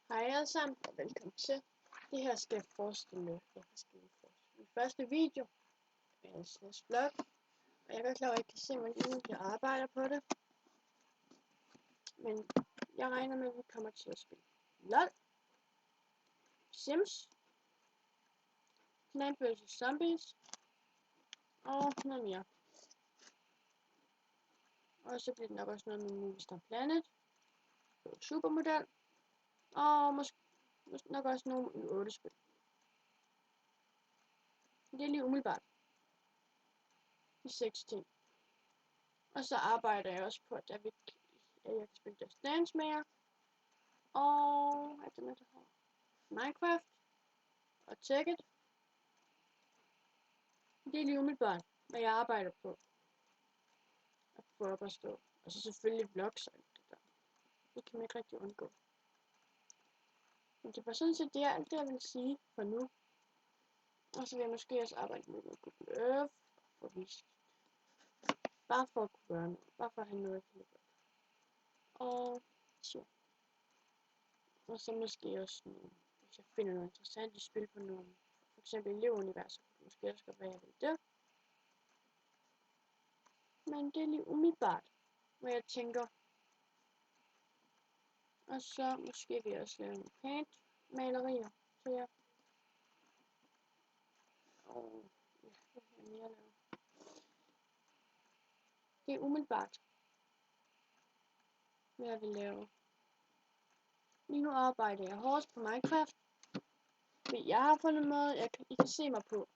Hej alle sammen, og velkommen til. Det her skal jeg forestille min første video slash vlog. Og jeg er godt klar over, at I kan se mig lige nu, jeg arbejder på det. Men jeg regner med, at vi kommer til at spille LOL, Sims, Plants vs Zombies og noget mere. Og så bliver det nok også noget med Movistar Planet, Supermodel, og måske nok også nogle U8-spil. Det er lige umiddelbart de 6 ting. Og så arbejder jeg også på, at jeg kan spille Just Dance med jer. Og hvad er det med det her? Minecraft og Tekkit. Det er lige umiddelbart, hvad jeg arbejder på at få op at stå. Og så selvfølgelig vlogs og alt det der. Det kan man ikke rigtig undgå. Men det var sådan set det, alt det jeg vil sige for nu. Og så vil jeg måske også arbejde med noget Google Earth. Bare for at kunne gøre noget. Bare for at have noget at finde. Og så. Og så måske også nogle, hvis jeg finder noget interessant i spil på nogle, for eksempel elevuniverser, kunne det måske også godt være, jeg vil det. Men det er lige umiddelbart, hvad jeg tænker. Og så måske vil jeg også lave nogle paint malerier til jer. Og ja, hvad vil jeg mere lave? Det er umiddelbart, hvad jeg vil lave. Lige nu arbejder jeg hårdt på Minecraft. Fordi jeg har fundet en måde, I kan se mig på.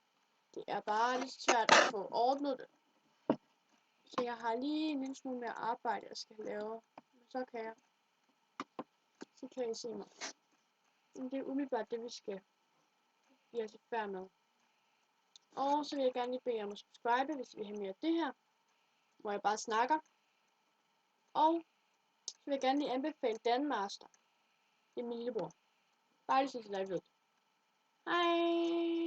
Det er bare lidt svært at få ordnet det. Så jeg har lige en lille smule mere arbejde, jeg skal lave. Men så kan I se mig. Men det er umiddelbart det, vi skal blive os færd med. Og så vil jeg gerne lige bede jer om at subscribe, hvis I vil have mere af det her. Hvor jeg bare snakker. Og så vil jeg gerne lige anbefale Danmaster. Det er min lillebror. Bare lige så I ved. Hej!